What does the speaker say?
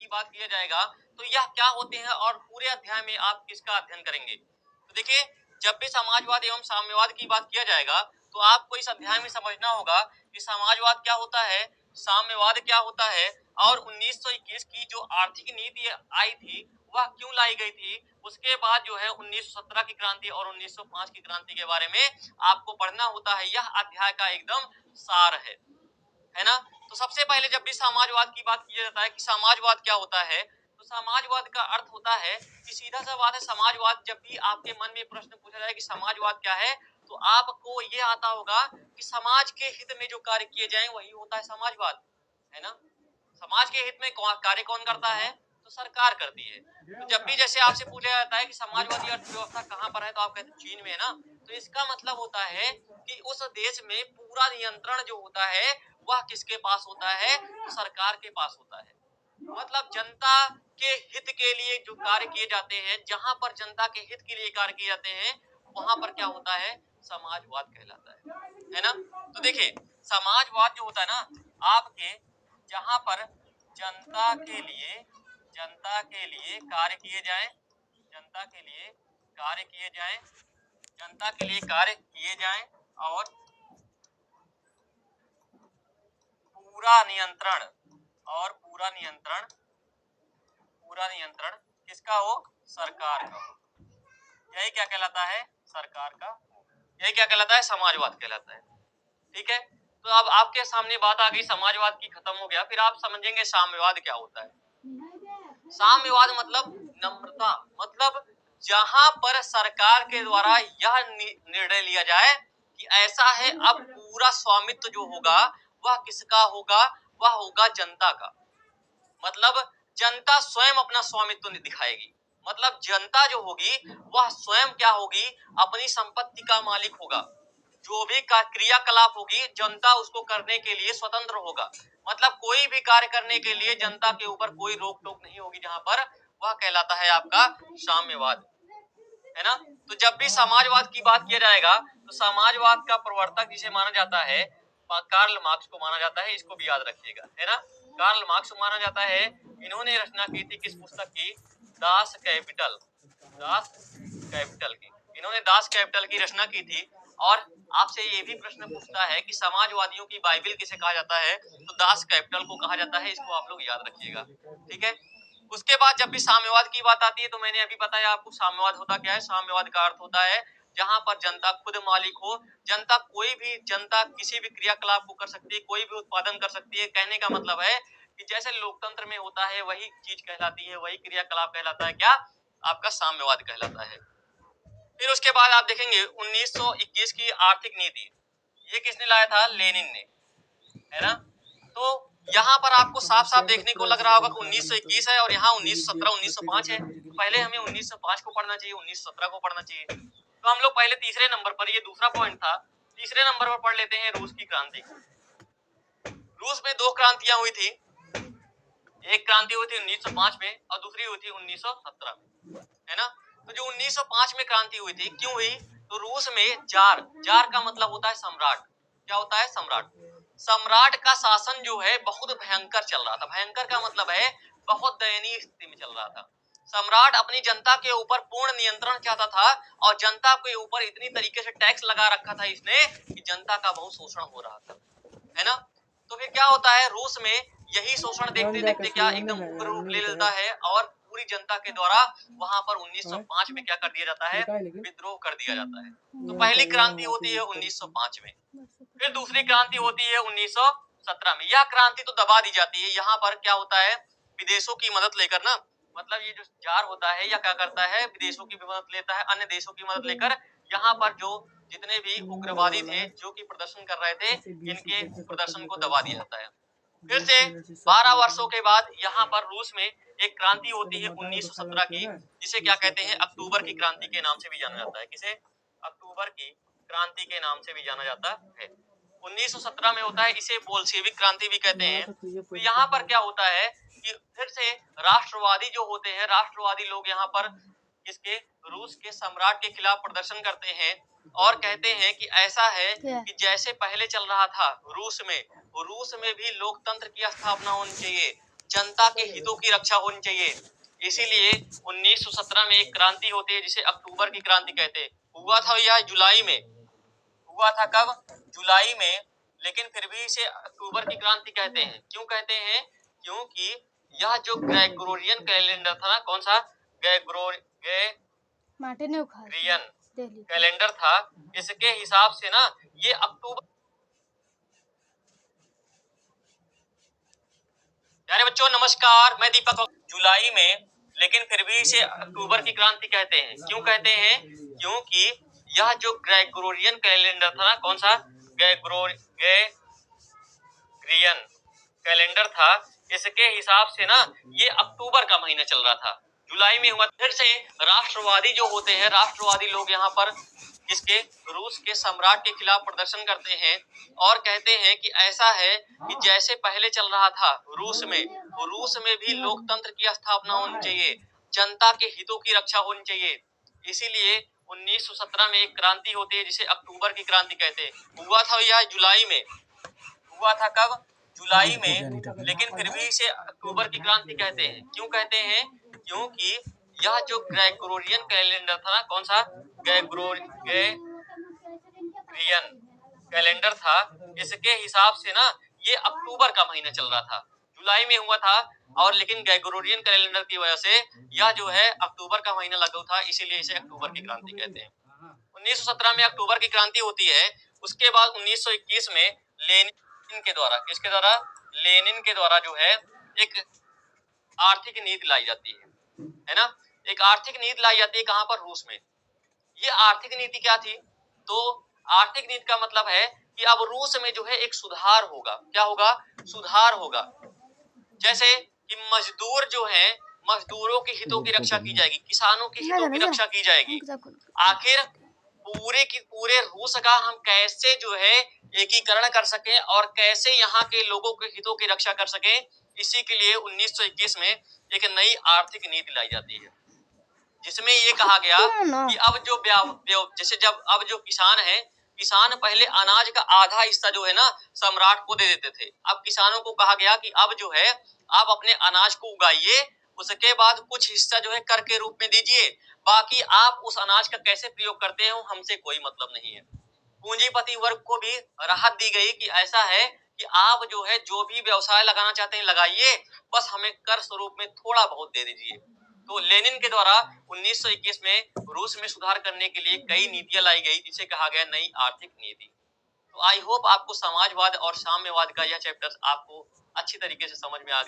की बात किया जाएगा तो यह क्या होते हैं और पूरे अध्याय में आप किसका अध्ययन करेंगे। तो देखिए, जब भी समाजवाद एवं साम्यवाद की बात किया जाएगा तो आपको इस अध्याय में समझना होगा कि समाजवाद क्या होता है, साम्यवाद क्या होता है और 1921 की जो आर्थिक नीति आई थी वह क्यों लाई गई थी। उसके बाद जो है 1917 की क्रांति और 1905 की क्रांति के बारे में आपको पढ़ना होता है। यह अध्याय का एकदम सार है ना। तो सबसे पहले जब भी समाजवाद की बात किया जाता है कि समाजवाद क्या होता है, तो समाजवाद का अर्थ होता है कि सीधा सा बात है, समाजवाद जब भी आपके मन में प्रश्न पूछा जाए कि समाजवाद क्या है तो आपको ये आता होगा कि समाज के हित में जो कार्य किए जाएं वही होता है समाजवाद, है ना। समाज के हित में कार्य कौन करता है, तो सरकार करती है। तो जब भी जैसे आपसे पूछा जाता है कि समाजवादी अर्थव्यवस्था कहाँ पर है तो आप कहते हैं चीन में, है ना। तो इसका मतलब होता है कि उस देश में पूरा नियंत्रण जो होता है वह किसके पास होता है, तो सरकार के पास होता है। मतलब जनता के हित के लिए जो कार्य किए जाते हैं, जहां पर जनता के हित के लिए कार्य किए जाते हैं वहां पर क्या होता है, समाजवाद कहलाता है ना। तो देखिए, समाजवाद जो होता है ना आपके, जहां पर जनता के लिए जनता के लिए कार्य किए जाए, जनता के लिए कार्य किए जाए, जनता के लिए कार्य किए जाए और पूरा नियंत्रण और पूरा नियंत्रण किसका हो, सरकार का हो। यही क्या कहलाता है, सरकार का हो। यही क्या कहलाता है, समाजवाद कहलाता है। ठीक है। तो अब आपके सामने बात आ गई, समाजवाद की खत्म हो गया, फिर आप समझेंगे साम्यवाद क्या होता है। साम्यवाद मतलब नम्रता, मतलब जहां पर सरकार के द्वारा यह निर्णय लिया जाए कि ऐसा है, अब पूरा स्वामित्व जो होगा वह किसका होगा, वह होगा जनता का। मतलब जनता स्वयं अपना स्वामित्व दिखाएगी। मतलब जनता जो होगी वह स्वयं क्या होगी, अपनी संपत्ति का मालिक होगा। जो भी क्रियाकलाप होगी जनता उसको करने के लिए स्वतंत्र होगा। मतलब कोई भी कार्य करने के लिए जनता के ऊपर कोई रोक टोक नहीं होगी, जहां पर वह कहलाता है आपका साम्यवाद, है ना। तो जब भी समाजवाद की बात किया जाएगा तो समाजवाद का प्रवर्तक जिसे माना जाता है कार्ल मार्क्स को माना जाता है। इसको भी याद रखिएगा, है ना। कार्ल मार्क्स को माना जाता है। इन्होंने रचना की थी किस पुस्तक की, दास कैपिटल, दास कैपिटल की। इन्होंने दास कैपिटल की रचना की थी। और आपसे ये भी प्रश्न पूछता है कि समाजवादियों की बाइबिल किसे कहा जाता है, तो दास कैपिटल को कहा जाता है। इसको आप लोग याद रखिएगा, ठीक है। उसके बाद जब भी साम्यवाद की बात आती है तो मैंने अभी बताया आपको साम्यवाद होता क्या है। साम्यवाद का अर्थ होता है जहां पर जनता खुद मालिक हो, जनता किसी भी क्रियाकलाप को कर सकती है, कोई भी उत्पादन कर सकती है। कहने का मतलब है कि जैसे लोकतंत्र में होता है वही चीज कहलाती है, वही क्रियाकलाप कहलाता है क्या, आपका साम्यवाद कहलाता है। फिर उसके बाद आप देखेंगे 1921 की आर्थिक नीति, ये किसने लाया था, लेनिन ने, है ना। तो यहाँ पर आपको साफ साफ देखने को लग रहा होगा कि 1921 है और यहाँ 1917 1905 है। तो पहले हमें 1905 को पढ़ना चाहिए, 1917 को पढ़ना चाहिए। तो हम लोग पहले तीसरे नंबर पर, ये दूसरा पॉइंट था, तीसरे नंबर पर पढ़ लेते हैं रूस की क्रांति को। रूस में दो क्रांतियां हुई थी, एक क्रांति हुई थी 1905 में और दूसरी हुई थी 1917 में, है ना। तो जो 1905 में क्रांति हुई थी, क्यों हुई, तो रूस में जार का मतलब होता है सम्राट। क्या होता है, सम्राट। सम्राट का शासन जो है बहुत भयंकर चल रहा था। भयंकर का मतलब है बहुत दयनीय स्थिति में चल रहा था। सम्राट अपनी जनता के ऊपर पूर्ण नियंत्रण चाहता था और जनता के ऊपर इतनी तरीके से टैक्स लगा रखा था इसने कि जनता का बहुत शोषण हो रहा था, है ना। तो फिर क्या होता है, रूस में यही शोषण देखते देखते क्या एकदम उग्र रूप ले लेता है और पूरी जनता के द्वारा वहां पर 1905 में क्या कर दिया जाता है, विद्रोह कर दिया जाता है। तो पहली क्रांति होती है 1905 में, फिर दूसरी क्रांति होती है 1917 में। यह क्रांति तो दबा दी जाती है। यहाँ पर क्या होता है, विदेशों की मदद लेकर ना, मतलब ये जो जार होता है या क्या करता है, विदेशों की भी मदद लेता है, अन्य देशों की मदद लेकर यहाँ पर जो जितने भी उग्रवादी थे जो कि प्रदर्शन कर रहे थे, इनके प्रदर्शन को दबा दिया जाता है। फिर से 12 वर्षों के बाद यहाँ पर रूस में एक क्रांति होती है 1917 की, जिसे क्या कहते हैं, अक्टूबर की क्रांति के नाम से भी जाना जाता है। किसे, अक्टूबर की क्रांति के नाम से भी जाना जाता है। 1917 में होता है, इसे बोल्शेविक क्रांति भी कहते हैं। तो यहाँ पर क्या होता है कि फिर से राष्ट्रवादी जो होते हैं, राष्ट्रवादी लोग यहाँ पर किसके, रूस के सम्राट के खिलाफ प्रदर्शन करते हैं और कहते हैं कि ऐसा है कि जैसे पहले चल रहा था रूस में भी लोकतंत्र की स्थापना होनी चाहिए, जनता के हितों की रक्षा होनी चाहिए। इसीलिए 1917 में एक क्रांति होती है जिसे अक्टूबर की क्रांति कहते हैं। हुआ था यह जुलाई में, हुआ था कब? जुलाई में, लेकिन फिर भी इसे अक्टूबर की क्रांति कहते हैं। क्यों कहते हैं? क्योंकि यह जो ग्रेगोरियन कैलेंडर था ना, कौन सा? ग्रेगोरियन कैलेंडर था, इसके हिसाब से ना ये अक्टूबर। प्यारे बच्चों नमस्कार, मैं दीपक। जुलाई में, लेकिन फिर भी इसे अक्टूबर की क्रांति कहते हैं। क्यों कहते हैं? क्योंकि यह जो ग्रेगोरियन कैलेंडर था ना, कौन सा? ग्रेगोरियन कैलेंडर था, इसके हिसाब से ना ये अक्टूबर का महीना चल रहा था। जुलाई में हुआ। फिर से राष्ट्रवादी जो होते हैं, राष्ट्रवादी लोग यहाँ पर किसके? रूस के सम्राट के खिलाफ प्रदर्शन करते हैं और कहते हैं कि ऐसा है कि जैसे पहले चल रहा था रूस में भी लोकतंत्र की स्थापना होनी चाहिए, जनता के हितों की रक्षा होनी चाहिए। इसीलिए 1917 में एक क्रांति होती है जिसे अक्टूबर की क्रांति कहते हैं। हुआ था यह जुलाई में, हुआ था कब? जुलाई में, लेकिन फिर भी इसे अक्टूबर की क्रांति कहते हैं। क्यों कहते हैं? क्योंकि यह जो ग्रेगोरियन कैलेंडर था ना, कौन सा? ग्रेगोरियन कैलेंडर था, इसके हिसाब से ना ये अक्टूबर का महीना चल रहा था। जुलाई में हुआ था और लेकिन ग्रेगोरियन कैलेंडर की वजह से यह जो है अक्टूबर का महीना लागू था, इसीलिए इसे अक्टूबर की क्रांति कहते हैं। 1917 में अक्टूबर की क्रांति होती है। उसके बाद 1921 में लेनिन के द्वारा, किसके द्वारा? लेनिन के द्वारा जो है एक आर्थिक नीति लाई जाती है ना? एक आर्थिक नीति लाई जाती है। कहां पर? रूस में। ये आर्थिक नीति क्या थी? तो आर्थिक नीति का मतलब है कि अब रूस में जो है एक सुधार होगा। क्या होगा? सुधार होगा। जैसे कि मजदूर जो है, मजदूरों के हितों की रक्षा की जाएगी, किसानों के हितों की रक्षा की जाएगी। आखिर पूरे रूस का हम कैसे जो है एकीकरण कर सके और कैसे यहाँ के लोगों के हितों की रक्षा कर सके, इसी के लिए 1921 में एक नई आर्थिक नीति लाई जाती है, जिसमें ये कहा गया कि अब जो जैसे जब अब जो किसान है, किसान पहले अनाज का आधा हिस्सा जो है ना सम्राट को दे देते थे। अब किसानों को कहा गया कि अब जो है आप अपने अनाज को उगाइए, उसके बाद कुछ हिस्सा जो है कर के रूप में दीजिए, बाकी आप उस अनाज का कैसे प्रयोग करते हो हमसे कोई मतलब नहीं है। पूंजीपति वर्ग को भी राहत दी गई कि ऐसा है कि आप जो है जो भी व्यवसाय लगाना चाहते हैं लगाइए, बस हमें कर स्वरूप में थोड़ा बहुत दे दीजिए। तो लेनिन के द्वारा 1921 में रूस में सुधार करने के लिए कई नीतियां लाई गई, जिसे कहा गया नई आर्थिक नीति। तो आई होप आपको समाजवाद और साम्यवाद का यह चैप्टर आपको अच्छी तरीके से समझ में आ गया।